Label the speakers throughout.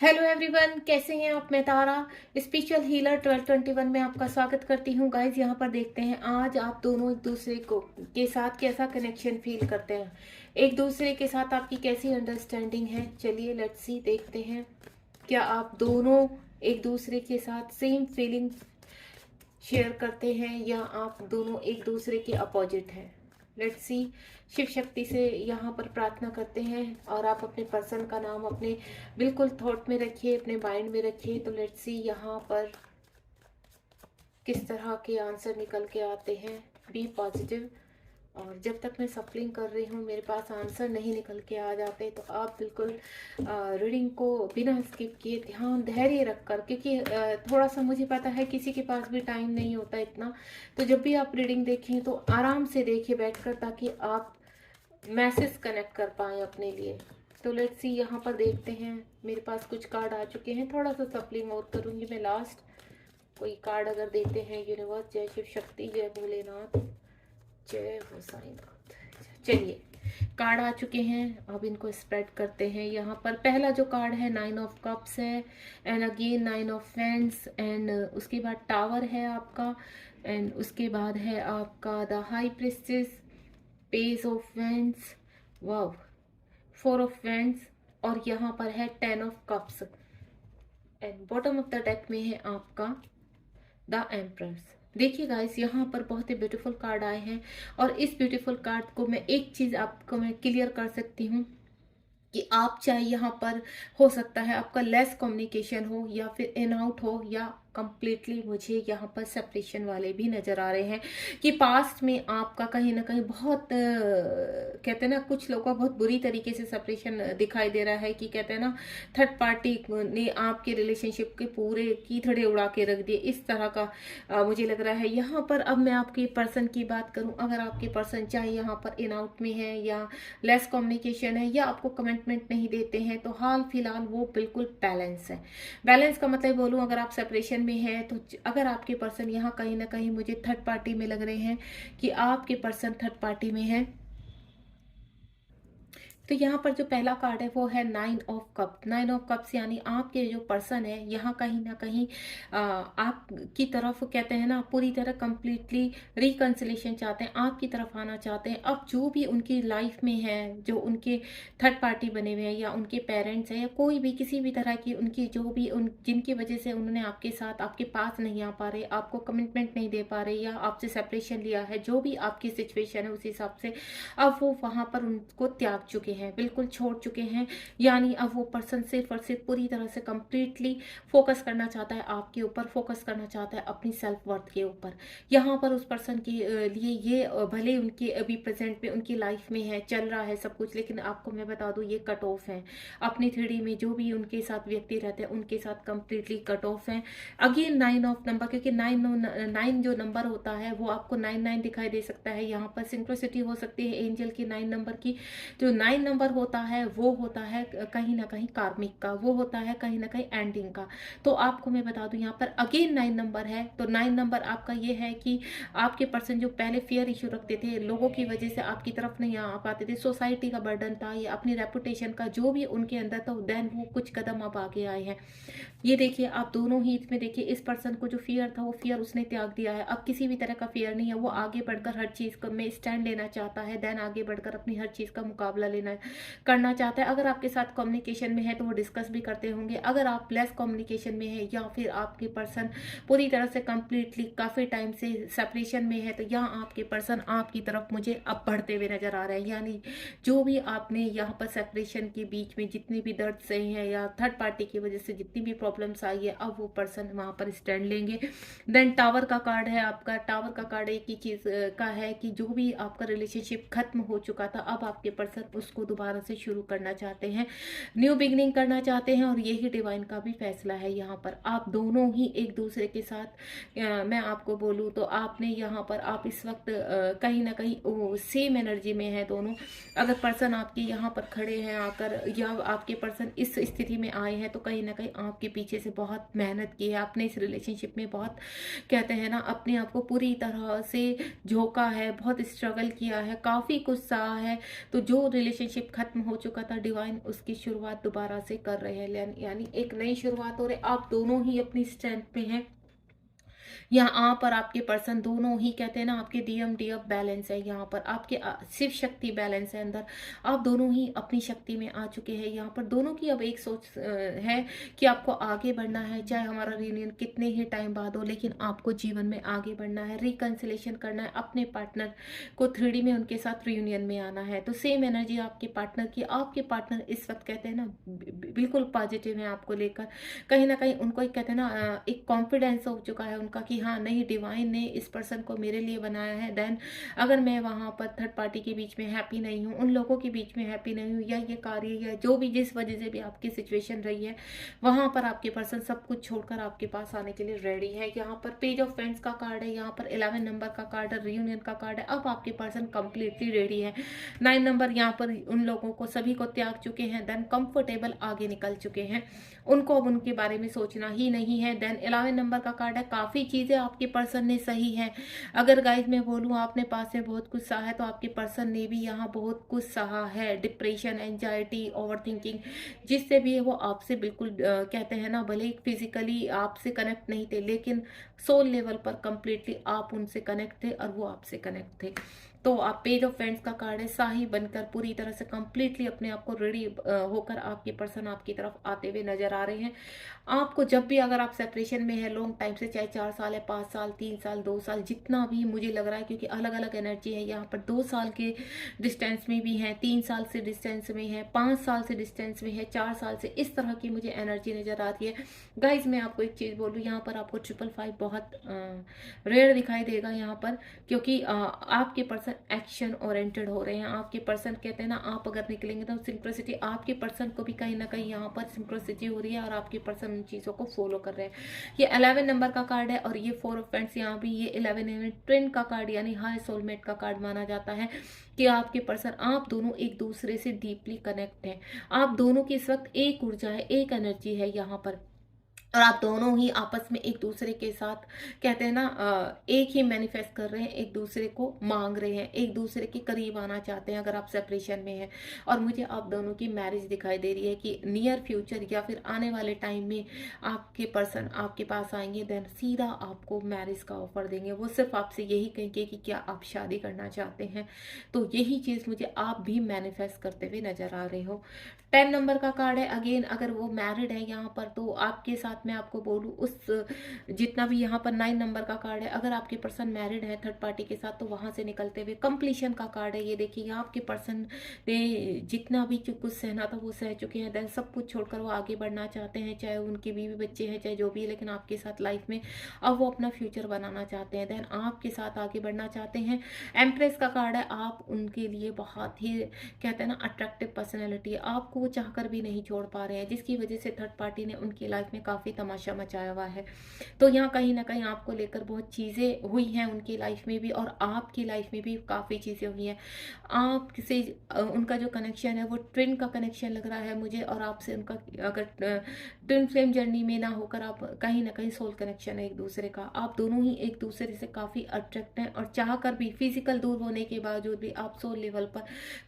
Speaker 1: Hello everyone, कैसे हैं आप। मैं तारा स्पिरिचुअल हीलर 1221 में आपका स्वागत करती हूँ। गाइज यहाँ पर देखते हैं आज आप दोनों एक दूसरे को के साथ कैसा कनेक्शन फील करते हैं, एक दूसरे के साथ आपकी कैसी अंडरस्टैंडिंग है। चलिए लेट्स सी, देखते हैं क्या आप दोनों एक दूसरे के साथ सेम फीलिंग शेयर करते हैं या आप दोनों एक दूसरे के अपोजिट हैं। Let's see. शिव शक्ति से यहाँ पर प्रार्थना करते हैं और आप अपने पर्सन का नाम अपने बिल्कुल थॉट में रखिए, अपने माइंड में रखिए। तो लेट्स सी यहाँ पर किस तरह के आंसर निकल के आते हैं। Be positive. और जब तक मैं सफलिंग कर रही हूँ मेरे पास आंसर नहीं निकल के आ जाते तो आप बिल्कुल रीडिंग को बिना स्किप किए ध्यान धैर्य रख कर, क्योंकि थोड़ा सा मुझे पता है किसी के पास भी टाइम नहीं होता इतना। तो जब भी आप रीडिंग देखें तो आराम से देखिए बैठकर, ताकि आप मैसेज कनेक्ट कर पाएँ अपने लिए। तो लेट्स सी यहाँ पर देखते हैं। मेरे पास कुछ कार्ड आ चुके हैं, थोड़ा सा सफलिंग और करूँगी मैं लास्ट। कोई कार्ड अगर देते हैं यूनिवर्स। जय शिव शक्ति, जय भोलेनाथ, जय हो साईनाथ। चलिए, कार्ड आ चुके हैं, अब इनको स्प्रेड करते हैं। यहाँ पर पहला जो कार्ड है 9 ऑफ कप्स है, and again 9 of fans, and उसके बाद टावर है आपका, एंड उसके बाद है आपका the high priestess, page of wands, wow, 4 of wands, और यहाँ पर है 10 of cups, and bottom of the deck में है आपका द एम्प्रेस। देखिए गाइस, यहाँ पर बहुत ही ब्यूटीफुल कार्ड आए हैं, और इस ब्यूटीफुल कार्ड को मैं एक चीज़ आपको मैं क्लियर कर सकती हूँ कि आप चाहे यहाँ पर हो सकता है आपका लेस कम्युनिकेशन हो या फिर इन आउट हो, या कंप्लीटली मुझे यहाँ पर सेपरेशन वाले भी नज़र आ रहे हैं कि पास्ट में आपका कहीं ना कहीं बहुत कहते हैं ना, कुछ लोगों का बहुत बुरी तरीके से सेपरेशन दिखाई दे रहा है, कि कहते हैं ना थर्ड पार्टी ने आपके रिलेशनशिप के पूरे कीथड़े उड़ा के रख दिए, इस तरह का मुझे लग रहा है यहाँ पर। अब मैं आपके पर्सन की बात करूँ, अगर आपके पर्सन चाहे यहाँ पर इन आउट में है या लेस कम्युनिकेशन है या आपको कमिटमेंट नहीं देते हैं, तो हाल फिलहाल वो बिल्कुल बैलेंस है। बैलेंस का मतलब बोलूँ, अगर आप सेपरेशन में है तो अगर आपके पर्सन यहाँ कहीं ना कहीं मुझे थर्ड पार्टी में लग रहे हैं कि आपके पर्सन थर्ड पार्टी में है। तो यहाँ पर जो पहला कार्ड है वो है 9 ऑफ कप। 9 ऑफ कप्स यानी आपके जो पर्सन है यहाँ कहीं ना कहीं आपकी तरफ कहते हैं ना पूरी तरह कंप्लीटली रिकन्सिलेशन चाहते हैं, आपकी तरफ आना चाहते हैं। अब जो भी उनकी लाइफ में है, जो उनके थर्ड पार्टी बने हुए हैं या उनके पेरेंट्स हैं या कोई भी किसी भी तरह की उनकी जो भी उन जिनकी वजह से उन्होंने आपके साथ आपके पास नहीं आ पा रहे, आपको कमिटमेंट नहीं दे पा रहे या आपसे सेपरेशन लिया है, जो भी आपकी सिचुएशन है उस हिसाब से अब वो वहां पर उनको त्याग चुके हैं, बिल्कुल छोड़ चुके हैं। यानी अब वो पर्सन सिर्फ और सिर्फ पूरी तरह से कंप्लीटली फोकस करना चाहता है आपके ऊपर, फोकस करना चाहता है अपनी सेल्फ वर्थ के ऊपर। यहाँ पर उस पर्सन के लिए ये भले उनके अभी प्रेजेंट में उनकी लाइफ में है, चल रहा है सब कुछ, लेकिन आपको मैं बता दूं ये कट ऑफ है अपनी थ्री में। जो भी उनके साथ व्यक्ति रहते हैं उनके साथ कंप्लीटली कट ऑफ है। अगेन 9 ऑफ नंबर, क्योंकि 9 जो नंबर होता है वो आपको 9 दिखाई दे सकता है। यहाँ पर सिंक्रोसिटी हो सकती है एंजल की 9 नंबर की। जो 9 नंबर होता है वो होता है कहीं ना कहीं कार्मिक का, वो होता है कहीं ना कहीं एंडिंग का। तो आपको मैं बता दूं यहाँ पर अगेन 9 नंबर है, तो 9 नंबर आपका ये है कि आपके पर्सन जो पहले फियर इशू रखते थे, लोगों की वजह से आपकी तरफ नहीं आ पाते थे, सोसाइटी का बर्डन था या अपनी रेपुटेशन का जो भी उनके अंदर था, देन वो कुछ कदम अब आगे आए हैं। ये देखिए आप दोनों ही इसमें देखिए, इस पर्सन को जो फियर था वो फियर उसने त्याग दिया है। अब किसी भी तरह का फियर नहीं है, वो आगे बढ़कर हर चीज में स्टैंड लेना चाहता है, देन आगे बढ़कर अपनी हर चीज का मुकाबला लेना करना चाहता है। अगर आपके साथ कम्युनिकेशन में है तो वो डिस्कस भी करते होंगे। अगर आप लेस कम्युनिकेशन में है या फिर आपके पर्सन पूरी तरह से कंप्लीटली काफी टाइम से सेपरेशन में है, तो यहाँ आपके पर्सन आपकी तरफ मुझे अब बढ़ते हुए नजर आ रहे हैं। यानी जो भी आपने यहाँ पर सेपरेशन के बीच में जितनी भी दर्द सहे हैं या थर्ड पार्टी की वजह से जितनी भी प्रॉब्लम्स आई है, अब वो पर्सन वहां पर स्टैंड लेंगे। देन टावर का कार्ड है आपका। टावर का कार्ड एक ही चीज का है कि जो भी आपका रिलेशनशिप खत्म हो चुका था, अब आपके पर्सन उसको दोबारा से शुरू करना चाहते हैं, न्यू बिगनिंग करना चाहते हैं, और यही डिवाइन का भी फैसला है। यहाँ पर आप दोनों ही एक दूसरे के साथ मैं आपको बोलूँ तो आपने यहाँ पर आप इस वक्त कहीं ना कहीं सेम एनर्जी में है दोनों। अगर पर्सन आपके यहाँ पर खड़े हैं आकर, या आपके पर्सन इस स्थिति में आए हैं, तो कहीं ना कहीं आपके पीछे से बहुत मेहनत की है, आपने इस रिलेशनशिप में बहुत कहते हैं ना अपने आप को पूरी तरह से झोंका है, बहुत स्ट्रगल किया है, काफी कुछ सहा है। तो जो रिलेशनशिप रिलेशनशिप खत्म हो चुका था, डिवाइन उसकी शुरुआत दोबारा से कर रहे हैं, यानी एक नई शुरुआत हो रही है। आप दोनों ही अपनी स्ट्रेंथ पे हैं, यहाँ आप और आपके पर्सन दोनों ही कहते हैं ना, आपके डीएम डीएफ बैलेंस है, यहाँ पर आपके शिव शक्ति बैलेंस है अंदर। आप दोनों ही अपनी शक्ति में आ चुके हैं। यहाँ पर दोनों की अब एक सोच है कि आपको आगे बढ़ना है, चाहे हमारा रियूनियन कितने ही टाइम बाद हो, लेकिन आपको जीवन में आगे बढ़ना है, रिकंसिलेशन करना है, अपने पार्टनर को 3D में उनके साथ रियूनियन में आना है। तो सेम एनर्जी आपके पार्टनर की, आपके पार्टनर इस वक्त कहते हैं ना बिल्कुल पॉजिटिव है आपको लेकर। कहीं ना कहीं उनको एक कहते हैं ना एक कॉन्फिडेंस हो चुका है उनका कि हाँ नहीं, डिवाइन ने इस पर्सन को मेरे लिए बनाया है। देन अगर मैं वहाँ पर थर्ड पार्टी के बीच में हैप्पी नहीं हूँ, उन लोगों के बीच में हैप्पी नहीं हूँ, या ये कार्य या जो भी जिस वजह से भी आपकी सिचुएशन रही है, वहाँ पर आपके पर्सन सब कुछ छोड़कर आपके पास आने के लिए रेडी है। यहाँ पर पेज ऑफ फ्रेंड्स का कार्ड है, यहाँ पर 11 नंबर का कार्ड है, रियूनियन का कार्ड है। अब आपके पर्सन कंप्लीटली रेडी है। 9 नंबर यहाँ पर उन लोगों को सभी को त्याग चुके हैं, देन कंफर्टेबल आगे निकल चुके हैं, उनको अब उनके बारे में सोचना ही नहीं है। देन 11 नंबर का कार्ड है, काफी चीजें आपके पर्सन ने सही है। अगर गाइज मैं बोलूँ आपने पास में बहुत कुछ सहा है, तो आपके पर्सन ने भी यहाँ बहुत कुछ सहा है। डिप्रेशन, एंजाइटी, ओवर थिंकिंग, जिससे भी वो आपसे बिल्कुल कहते हैं ना, भले फिजिकली आपसे कनेक्ट नहीं थे, लेकिन सोल लेवल पर कंप्लीटली आप उनसे कनेक्ट थे और वो आपसे कनेक्ट थे। तो आप पेज ऑफ फ्रेंड्स का कार्ड है, शाही बनकर पूरी तरह से कंप्लीटली अपने आप को रेडी होकर आपके पर्सन आपकी तरफ आते हुए नजर आ रहे हैं। आपको जब भी अगर आप सेपरेशन में है लॉन्ग टाइम से, चाहे 4 साल है, 5 साल, 3 साल, 2 साल, जितना भी मुझे लग रहा है, क्योंकि अलग अलग एनर्जी है यहाँ पर। 2 साल के डिस्टेंस में भी है, 3 साल से डिस्टेंस में है, 5 साल से डिस्टेंस में है, 4 साल से, इस तरह की मुझे एनर्जी नजर आती है। गाइज मैं आपको एक चीज बोलूँ, यहाँ पर आपको 555 बहुत रेयर दिखाई देगा यहाँ पर, क्योंकि आपके पर्सन एक्शन ओरिएंटेड हो रहे हैं। आपके पर्सन कहते हैं ना, आप अगर निकलेंगे तो सिंक्रोसिटी, आपके पर्सन को भी कहीं ना कहीं यहाँ पर सिंक्रोसिटी हो रही है और आपके पर्सन उन चीजों को फॉलो कर रहे हैं। ये 11 नंबर का कार्ड है और ये 4 ऑफ फ्रेंड्स, यहाँ भी ये 11 ट्विन का कार्ड यानी हाई सोलमेट का कार्ड माना जाता है कि आपके पर्सन, आप दोनों एक दूसरे से डीपली कनेक्ट हैं। आप दोनों की इस वक्त एक ऊर्जा है, एक एनर्जी है यहाँ पर, और आप दोनों ही आपस में एक दूसरे के साथ कहते हैं ना एक ही मैनिफेस्ट कर रहे हैं, एक दूसरे को मांग रहे हैं, एक दूसरे के करीब आना चाहते हैं अगर आप सेपरेशन में हैं। और मुझे आप दोनों की मैरिज दिखाई दे रही है कि नियर फ्यूचर या फिर आने वाले टाइम में आपके पर्सन आपके पास आएंगे, देन सीधा आपको मैरिज का ऑफर देंगे। वो सिर्फ आपसे यही कहेंगे कि क्या आप शादी करना चाहते हैं। तो यही चीज मुझे आप भी मैनिफेस्ट करते हुए नजर आ रहे हो। 10 नंबर का कार्ड है, अगेन अगर वो मैरिड है यहाँ पर, तो आपके साथ मैं आपको बोलूँ उस जितना भी यहाँ पर 9 नंबर का कार्ड है, अगर आपके पर्सन मैरिड है थर्ड पार्टी के साथ, तो वहां से निकलते हुए कंप्लीशन का कार्ड है। ये देखिए आपके पर्सन ने जितना भी कुछ सहना था वो सह चुके हैं, देन सब कुछ छोड़कर वो आगे बढ़ना चाहते हैं, चाहे उनकी बीवी बच्चे हैं, चाहे जो भी है, लेकिन आपके साथ लाइफ में अब वो अपना फ्यूचर बनाना चाहते हैं, देन आपके साथ आगे बढ़ना चाहते हैं। एम्प्रेस का कार्ड है, आप उनके लिए बहुत ही कहते हैं ना अट्रैक्टिव पर्सनैलिटी है, आपको वो चाहकर भी नहीं छोड़ पा रहे हैं, जिसकी वजह से थर्ड पार्टी ने उनकी लाइफ में काफी तमाशा मचाया हुआ है। तो यहाँ कहीं ना कहीं आपको लेकर बहुत चीजें हुई हैं उनकी लाइफ में भी, और आपकी लाइफ में भी काफी चीजें हुई हैं। आपसे उनका जो कनेक्शन है वो ट्विन का कनेक्शन लग रहा है मुझे, और आपसे उनका अगर ट्विन फ्लेम जर्नी में ना होकर आप कहीं ना कहीं सोल कनेक्शन है एक दूसरे का। आप दोनों ही एक दूसरे से काफी अट्रैक्ट हैं, और चाह कर भी फिजिकल दूर होने के बावजूद भी आप सोल लेवल पर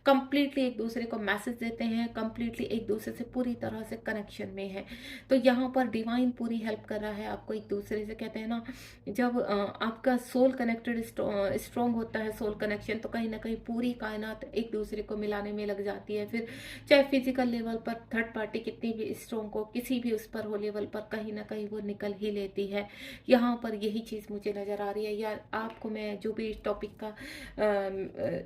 Speaker 1: कंप्लीटली एक दूसरे को मैसेज देते हैं, कंप्लीटली एक दूसरे से पूरी तरह से कनेक्शन में है। तो यहाँ पर डिवाइन पूरी हेल्प कर रहा है आपको एक दूसरे से। कहते हैं ना, जब आपका सोल कनेक्टेड स्ट्रॉन्ग होता है सोल कनेक्शन, तो कहीं ना कहीं पूरी कायनात एक दूसरे को मिलाने में लग जाती है। फिर चाहे फिजिकल लेवल पर थर्ड पार्टी कितनी भी स्ट्रॉन्ग हो, किसी भी उस पर हो लेवल पर, कहीं ना कहीं वो निकल ही लेती है। यहाँ पर यही चीज मुझे नजर आ रही है। यार आपको मैं जो भी टॉपिक का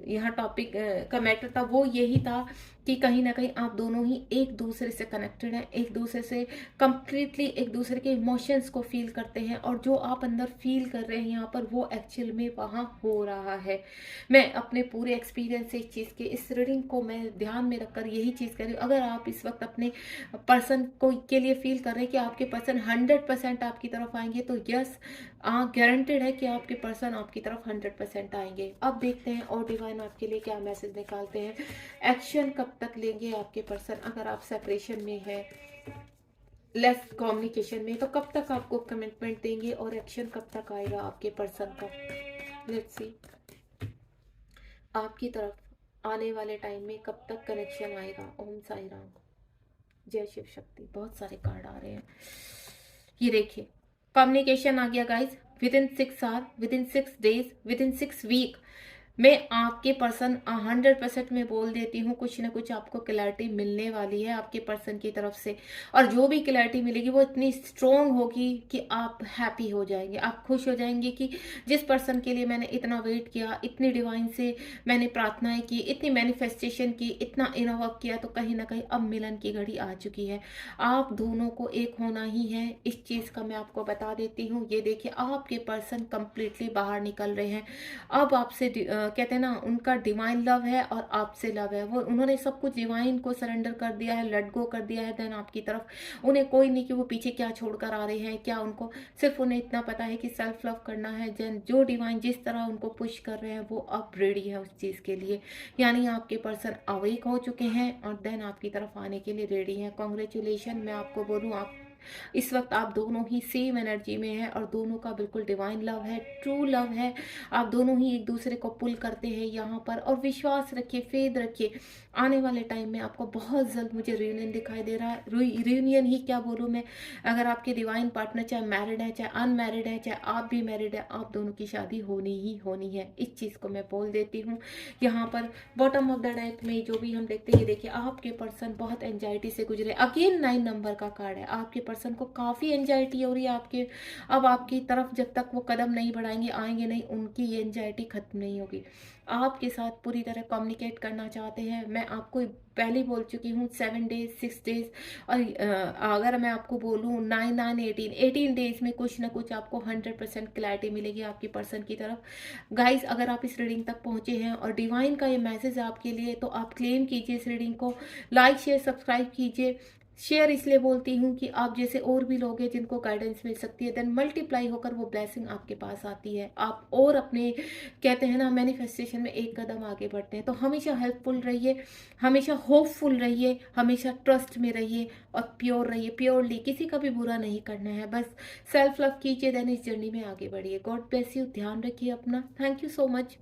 Speaker 1: यहाँ टॉपिक का मैटर था वो यही था कि कहीं ना कहीं आप दोनों ही एक दूसरे से कनेक्टेड हैं, एक दूसरे से कंप्लीटली एक दूसरे के इमोशंस को फील करते हैं, और जो आप अंदर फील कर रहे हैं यहाँ पर वो एक्चुअल में वहाँ हो रहा है। मैं अपने पूरे एक्सपीरियंस से इस चीज़ के इस रीडिंग को मैं ध्यान में रखकर यही चीज़ कर रही हूँ। अगर आप इस वक्त अपने पर्सन को के लिए फील कर रहे हैं कि आपके पर्सन 100% आपकी तरफ आएंगे, तो यस गारंटेड है कि आपके पर्सन आपकी तरफ 100% आएंगे। अब देखते हैं और डिवाइन आपके लिए क्या मैसेज निकालते हैं। एक्शन कब तक लेंगे आपके पर्सन, अगर आप सेपरेशन में है, लेस कम्युनिकेशन में, तो कब तक आपको कमिटमेंट देंगे और एक्शन कब तक आएगा आपके पर्सन का। लेट्स सी आपकी तरफ आने वाले टाइम में कब तक कनेक्शन आएगा। ओम साई राम, जय शिव शक्ति। बहुत सारे कार्ड आ रहे हैं। ये देखिए, कम्युनिकेशन आ गया guys, within 6 hour, within 6 days, within 6 week. मैं आपके पर्सन 100% में बोल देती हूँ, कुछ ना कुछ आपको क्लैरिटी मिलने वाली है आपके पर्सन की तरफ से। और जो भी क्लैरिटी मिलेगी वो इतनी स्ट्रोंग होगी कि आप हैप्पी हो जाएंगे, आप खुश हो जाएंगे कि जिस पर्सन के लिए मैंने इतना वेट किया, इतनी डिवाइन से मैंने प्रार्थनाएं की, इतनी मैनिफेस्टेशन की, इतना इनर वर्क किया, तो कहीं ना कहीं अब मिलन की घड़ी आ चुकी है। आप दोनों को एक होना ही है, इस चीज़ का मैं आपको बता देती हूँ। ये देखिए, आपके पर्सन कंप्लीटली बाहर निकल रहे हैं। अब आपसे कहते हैं ना, उनका डिवाइन लव है और आपसे लव है। वो उन्होंने सब कुछ डिवाइन को सरेंडर कर दिया है, लेट गो कर दिया है। देन आपकी तरफ उन्हें कोई नहीं कि वो पीछे क्या छोड़कर आ रहे हैं, क्या उनको सिर्फ उन्हें इतना पता है कि सेल्फ लव करना है। देन जो डिवाइन जिस तरह उनको पुश कर रहे हैं वो अब रेडी है उस चीज़ के लिए। यानी आपके पर्सन अवेक हो चुके हैं और देन आपकी तरफ आने के लिए रेडी हैं। कॉन्ग्रेचुलेशन, मैं आपको बोलूँ, आप इस वक्त आप दोनों ही सेम एनर्जी में हैं और दोनों का बिल्कुल डिवाइन लव है, ट्रू लव है। आप दोनों ही एक दूसरे को पुल करते हैं यहाँ पर। और विश्वास रखिए, फेथ रखिए, आने वाले टाइम में आपको बहुत जल्द मुझे रियूनियन दिखाई दे रहा है। रियूनियन ही क्या बोलूँ मैं, अगर आपके डिवाइन पार्टनर चाहे मैरिड है चाहे अनमैरिड है, चाहे आप भी मैरिड है, आप दोनों की शादी होनी ही होनी है। इस चीज़ को मैं बोल देती हूँ। यहाँ पर बॉटम ऑफ द डेक में जो भी हम देखते हैं, देखिए आपके पर्सन बहुत एंजाइटी से गुजरे। अगेन 9 नंबर का कार्ड है। आपके पर्सन को काफ़ी एंजाइटी हो रही है आपके, अब आपकी तरफ जब तक वो कदम नहीं बढ़ाएंगे, आएंगे नहीं, उनकी ये एंजाइटी खत्म नहीं होगी। आपके साथ पूरी तरह कम्युनिकेट करना चाहते हैं। मैं आपको पहले ही बोल चुकी हूँ 7 डेज, 6 डेज, और अगर मैं आपको बोलूँ 9, 9, 18 डेज में कुछ ना कुछ आपको 100% क्लैरिटी मिलेगी आपकी पर्सन की तरफ। गाइस, अगर आप इस रीडिंग तक पहुंचे हैं और डिवाइन का ये मैसेज आपके लिए, तो आप क्लेम कीजिए इस रीडिंग को, लाइक शेयर सब्सक्राइब कीजिए। शेयर इसलिए बोलती हूँ कि आप जैसे और भी लोग हैं जिनको गाइडेंस मिल सकती है, देन मल्टीप्लाई होकर वो ब्लेसिंग आपके पास आती है। आप और अपने कहते हैं ना मैनिफेस्टेशन में एक कदम आगे बढ़ते हैं। तो हमेशा हेल्पफुल रहिए, हमेशा होपफुल रहिए, हमेशा ट्रस्ट में रहिए और प्योर रहिए। प्योरली किसी का भी बुरा नहीं करना है, बस सेल्फ लव कीजिए, देन इस जर्नी में आगे बढ़िए। गॉड ब्लेस यू, ध्यान रखिए अपना। Thank you so much.